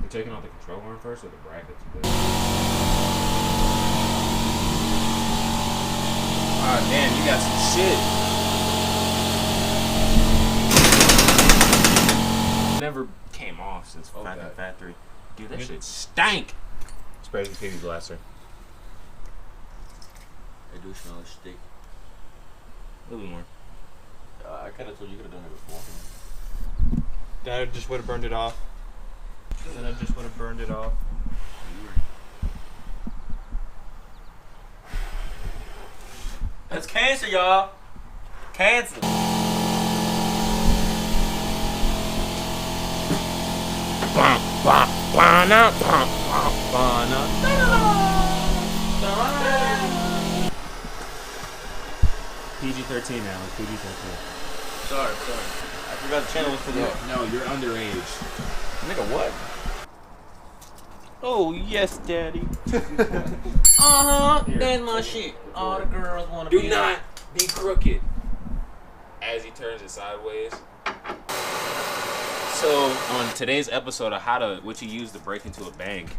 You taking out the control arm first or the brackets? Ah, damn, you got some shit. Never came off since fucking factory. Dude, that shit stank. Spray the TV blaster. I do smell a steak. A little more. I kind of told you could have done it before. Then I just would have burned it off. That's cancer, y'all. Cancer. PG-13 now. It's PG-13. Sorry. I forgot the channel was for the. No, you're underage. Nigga, what? Oh yes, daddy. That's my shit. All the girls want to be. Do not be crooked. As he turns it sideways. So on today's episode of what you use to break into a bank.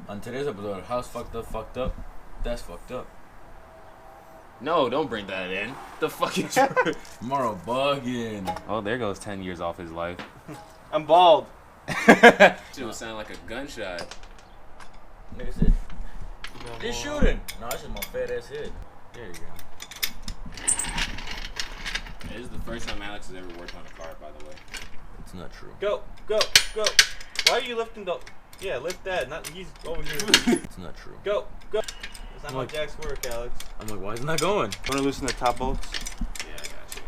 On today's episode of House Fucked Up, that's fucked up. No, don't bring that in. The fuck is Tomorrow bugging. Oh, there goes 10 years off his life. I'm bald. It would sound like a gunshot. Nigga said, they're shooting. No, that's just my fat ass head. There you go. This is the first time Alex has ever worked on a car, by the way. It's not true. Go. Why are you lifting the? Yeah, lift that. Not he's over here. It's not true. Go. That's not how Jack's work, Alex. I'm like, why isn't that going? Want to loosen the top bolts? Yeah, I got you.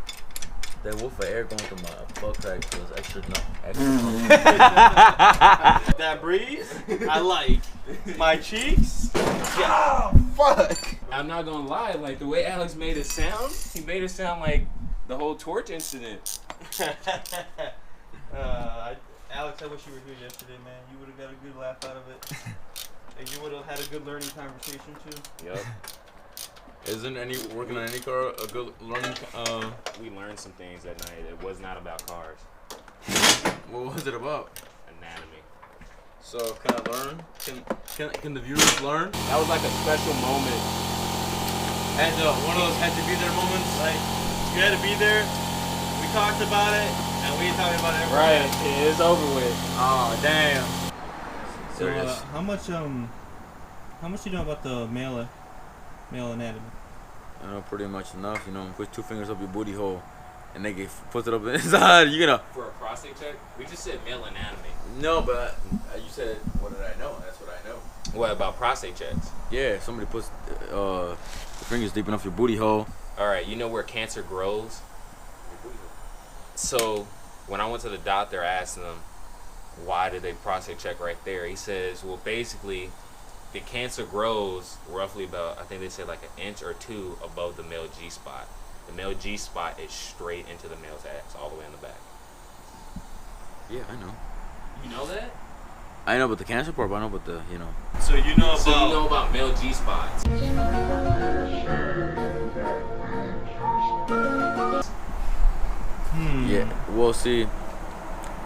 That wolf of air going through my butt crack feels extra. That breeze, I like. My cheeks. Oh, fuck. I'm not gonna lie, like the way Alex made it sound, he made it sound like the whole torch incident. Alex, I wish you were here yesterday, man. You would have got a good laugh out of it. And you would have had a good learning conversation too. Yep. Isn't working on any car a good learning? We learned some things that night. It was not about cars. What was it about? Anatomy. So can I learn? Can the viewers learn? That was like a special moment. And one of those had to be there moments. Like you had to be there. We talked about it, and we ain't talking about it. Right. It's over with. Oh damn. So Serious. how much you know about the male anatomy? I know pretty much enough. You know, put 2 fingers up your booty hole, and they get put it up inside. You know. For a prostate check, we just said male anatomy. No, but you said, what did I know? That's what I know. What about prostate checks? Yeah, somebody puts the fingers deep enough your booty hole. All right, you know where cancer grows? So when I went to the doctor, I asked him, why did they prostate check right there? He says, well, basically, the cancer grows roughly about, I think they said like 1 inch or 2 above the male G-spot. The male G-spot is straight into the male's ass, all the way in the back. Yeah, I know. You know that? I know about the cancer part, but I know about the, you know. So you know about male G-spots. Yeah, well, see.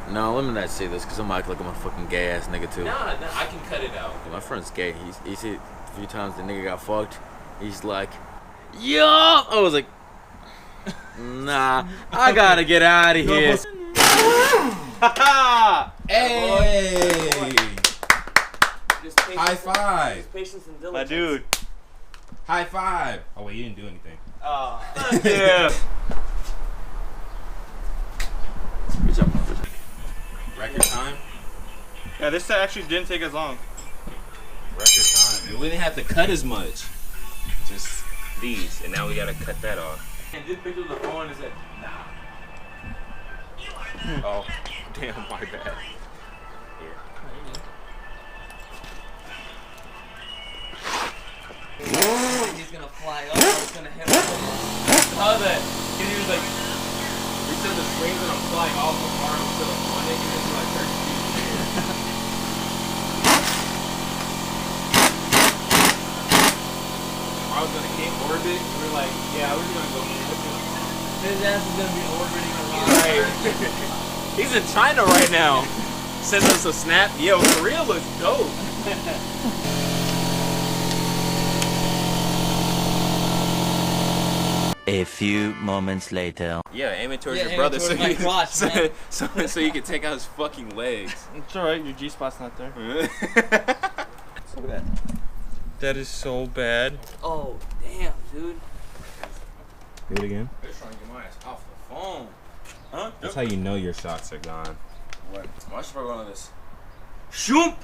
No, let me not say this because I'm acting like I'm a fucking gay ass nigga too. Nah, I can cut it out. My friend's gay. He said a few times the nigga got fucked. He's like, yo! I was like, nah, I gotta get out of here. Hey! High five! Patience and my dude. High five! Oh wait, you didn't do anything. Yeah. Good job. Record time? Yeah, this actually didn't take as long. Record time. We didn't have to cut as much. Just these, and now we gotta cut that off. And did picture the phone and said, nah. Oh, damn, my bad. He's gonna fly up, it's gonna hit him. How that? He was like, We said the swings and I'm flying off the farm to the one and into like 30 feet. I was gonna keep orbit. We were like, yeah, we're gonna go. His ass is gonna be orbiting around. Right. He's in China right now. sends us a snap. Yo, for real looks dope. A few moments later. Yeah, aiming towards Yeah, your aiming brother towards my crotch, man. so you can take out his fucking legs. It's alright, your G-spot's not there. Look at that. That is so bad. Oh, damn, dude. Do it again. They're trying to get my ass off the phone. Huh? That's how you know your shots are gone. What? Why should I go on this? Shoom!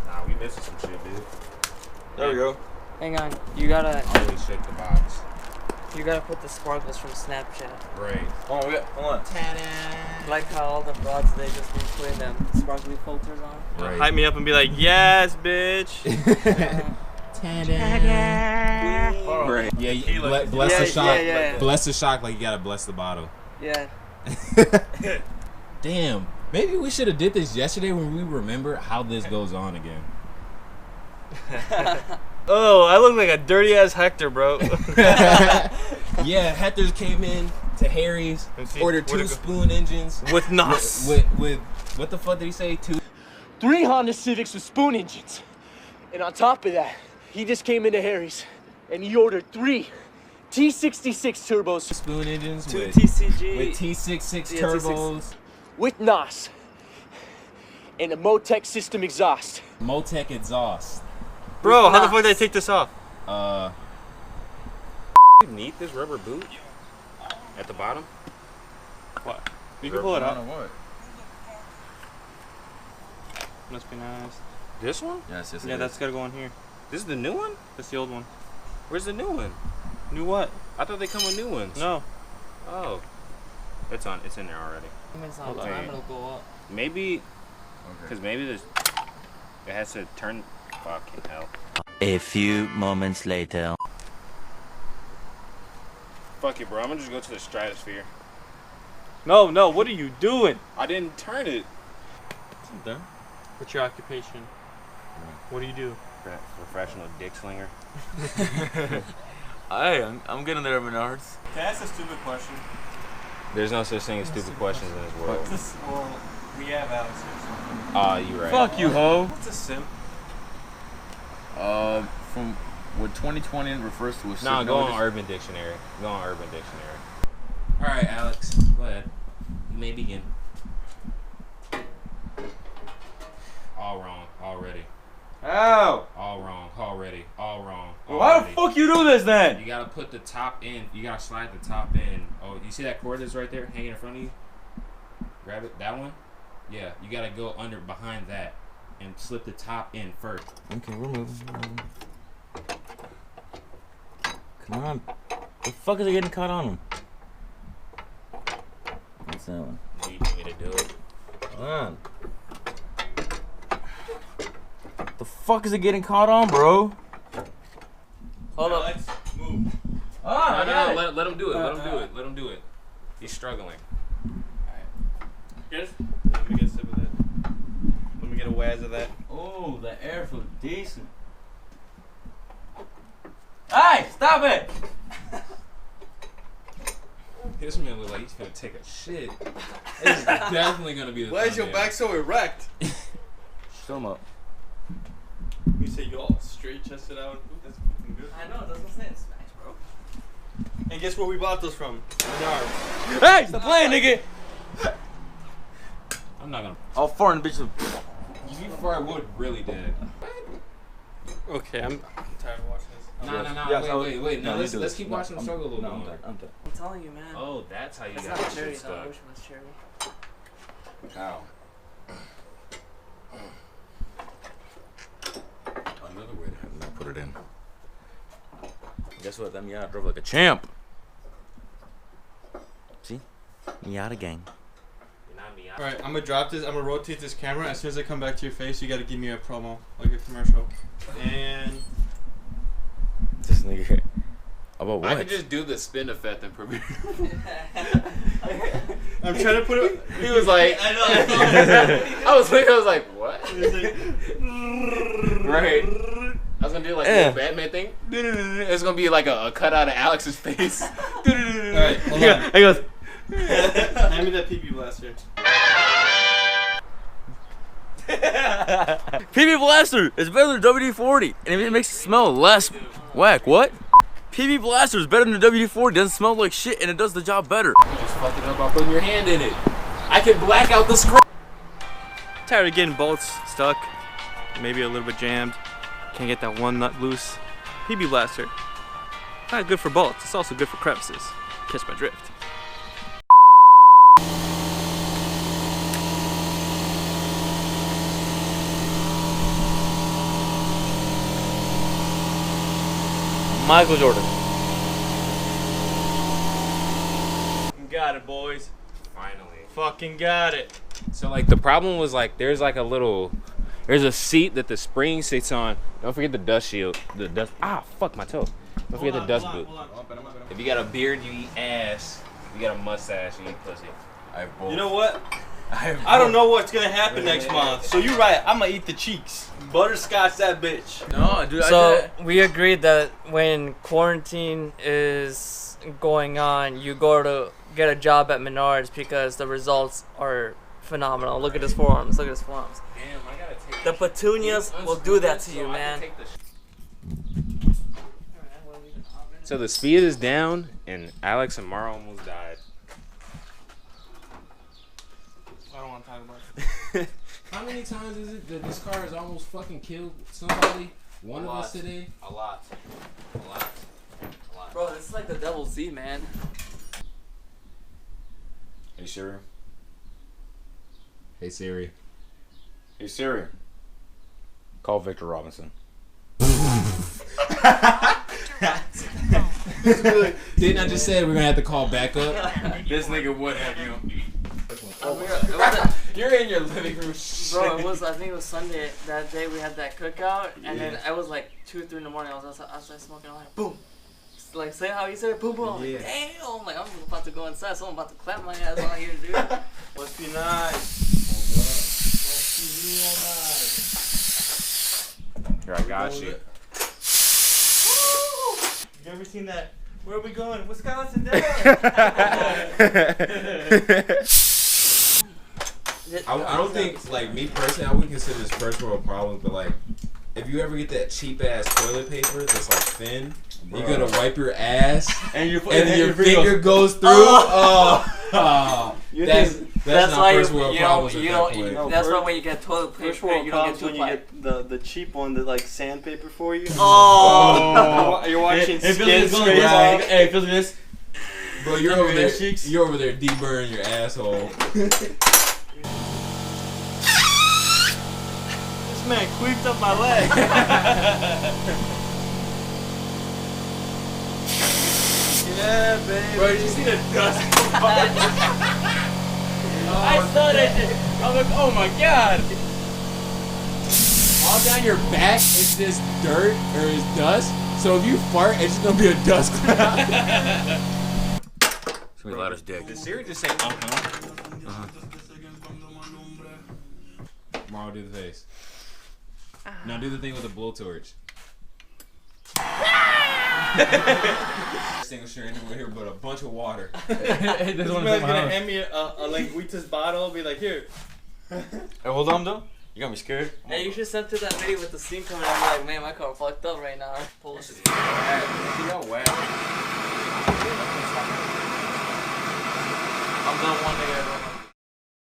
Nah, we missing some shit, dude. There we go. Hang on, you gotta Always shake the box. put the sparkles from Snapchat. Right. Hold on, hold on. Like how all the broads they just be putting them sparkly filters on. Right. Hype me up and be like, yes, bitch. Right. Yeah, Tequila. bless Yeah, the shock. yeah. Bless the shock like you gotta bless the bottle. Yeah. Damn. Maybe we should have did this yesterday when we remember how this goes on again. Oh, I look like a dirty ass Hector, bro. Yeah, Hector's came in to Harry's, And see, ordered where'd 2 it go? spoon engines With Nos. with what the fuck did he say? 3 Honda Civics with spoon engines. And on top of that, he just came into Harry's and he ordered 3 T66 turbos spoon engines 2 with TCG. T66 Yeah, turbos, with NOS and a Motec system exhaust. Motec exhaust. Bro, how the Nos. fuck did I take this off? Need this rubber boot at the bottom? What? You can pull it out. What? Must be nice. This one? Yes, yes, Yeah, that's gotta go in here. This is the new one? That's the old one. Where's the new one? New what? I thought they come with new ones. No. Oh. It's in there already. It's on Hold on. time, it'll go up. Maybe, Okay. because maybe it has to turn. Fucking hell. A few moments later. Fuck it, bro. I'm gonna just go to the stratosphere. No, what are you doing? I didn't turn it. What's your occupation? What do you do? Professional dick slinger. I'm getting there, Menards. Can I ask a stupid question? There's no such thing as stupid questions in this world. Well, we have Alex here. Ah, you right. Fuck you, ho. What's a simp? From what 2020 refers to a Nah, sick go notice. on Urban Dictionary. Go on Urban Dictionary. All right, Alex. Go ahead. You may begin. All wrong already. How? All wrong already. All wrong. Well, why the already. fuck you do this then? You gotta put the top in. You gotta slide the top in. Oh, you see that cord that's right there hanging in front of you? Grab it. That one? Yeah. You gotta go under behind that and slip the top in first. Okay, we're moving. Come on. The fuck is it getting caught on him? What's that one? You need me to do it. Come on. The fuck is it getting caught on, bro? Hold up. Alex, move. Ah, No, let him do it. Let him do it. Let him do it. He's struggling. Yes? Let me get a sip of that. Let me get a waz of that. Oh, the air feels decent. Hey, stop it! This man look like he's gonna take a shit. This is definitely gonna be the Why is your thumbnail. back so erect? Show him up. You say you all straight chested out. Ooh, that's fucking good. I know, that's what I'm saying. Smash, bro. And guess where we bought those from? Menards. Hey, stop playing, nigga! I'm not gonna. All foreign bitches. If you fart wood really dead. Okay, I'm tired of watching this. No, Yes, wait. No, you do let's it. keep No, watching him I'm- struggle a little no, bit I'm more. done. I'm done. I'm telling you, man. Oh, that's how you That's got not the cherry shit though. I stuck. wish it was cherry. Ow. Another way to not put it in. Guess what? That Miata drove like a champ. See? Miata gang. You're not me. Alright, I'm gonna drop this. I'm gonna rotate this camera. As soon as I come back to your face, you gotta give me a promo, like a commercial. And This nigga. About what? I could just do the spin effect and premiere. I'm trying to put it. He was like, I know. I was like, what? It's like, Right. I was gonna do like Yeah. the Batman thing. It's gonna be like a cutout of Alex's face. Alright, hold on. He goes. Hand me that PP blaster. PB Blaster is better than WD-40, and it makes it smell less whack. What? PB Blaster is better than WD-40. Doesn't smell like shit, and it does the job better. You just fucked it up by putting your hand in it. I can black out the screen. Tired of getting bolts stuck, maybe a little bit jammed. Can't get that one nut loose. PB Blaster, not good for bolts. It's also good for crevices. Catch my drift. Michael Jordan. Got it, boys. Finally. Fucking got it. So like the problem was like there's like there's a seat that the spring sits on. Don't forget the dust shield. The dust. Fuck my toe. Don't forget the dust boot. If you got a beard, you eat ass. If you got a mustache, you eat pussy. I have both. You know what? I don't know what's gonna happen next month. So you're right. I'm gonna eat the cheeks. Butterscotch that bitch. No, dude. So we agreed that when quarantine is going on, you go to get a job at Menards because the results are phenomenal. Look at his forearms. Look at his forearms. Damn, I gotta take The petunias will do that to you, man. So the speed is down, and Alex and Mara almost died. I don't want to talk about it. How many times is it that this car has almost fucking killed somebody? One of us today? A lot. Bro, this is like the Devil's Z, man. Hey Siri. Hey Siri. Hey Siri. Call Victor Robinson. Didn't I just say we're gonna have to call back up? This nigga would have you. You're in your living room. Bro, it was. I think it was Sunday. That day we had that cookout, and then I was like 2 or 3 in the morning. I was outside smoking. I'm like, boom, like say how you said it, boom, boom. I'm like, damn, I'm like I'm about to go inside. Someone about to clap my ass out here, dude. Must be nice. Here, I got you. You ever seen that? Where are we going? Wisconsin. I don't think, like, me personally, I wouldn't consider this first world problems, but like, if you ever get that cheap ass toilet paper that's like thin, you're gonna wipe your ass and your finger goes through. That's not why first world problems. That's why when you get toilet paper, First world you don't get problems when you get the cheap one that like sandpaper for you. Oh. You're watching It feels skin like scrape this, off. Hey, it feels like this. Bro, you're over there. You're over there deburring your asshole. This man queefed up my leg. Yeah, baby. Bro, did you see the dust? I saw that shit. I was like, oh my god. All down your back is this dirt or is dust. So if you fart, it's just gonna be a dust cloud. It's gonna be loud as dick. Did Siri just say Mario, do the face. Now do the thing with the blowtorch. Extinguisher anywhere here, but a bunch of water. This man's gonna hand me a Languitas bottle. Be like, here. Hey, hold on though. You got me scared. Hey, you should send to that video with the scene coming out. I'm like, man, my car fucked up right now. Pull this. You got wet. I'm the one nigga.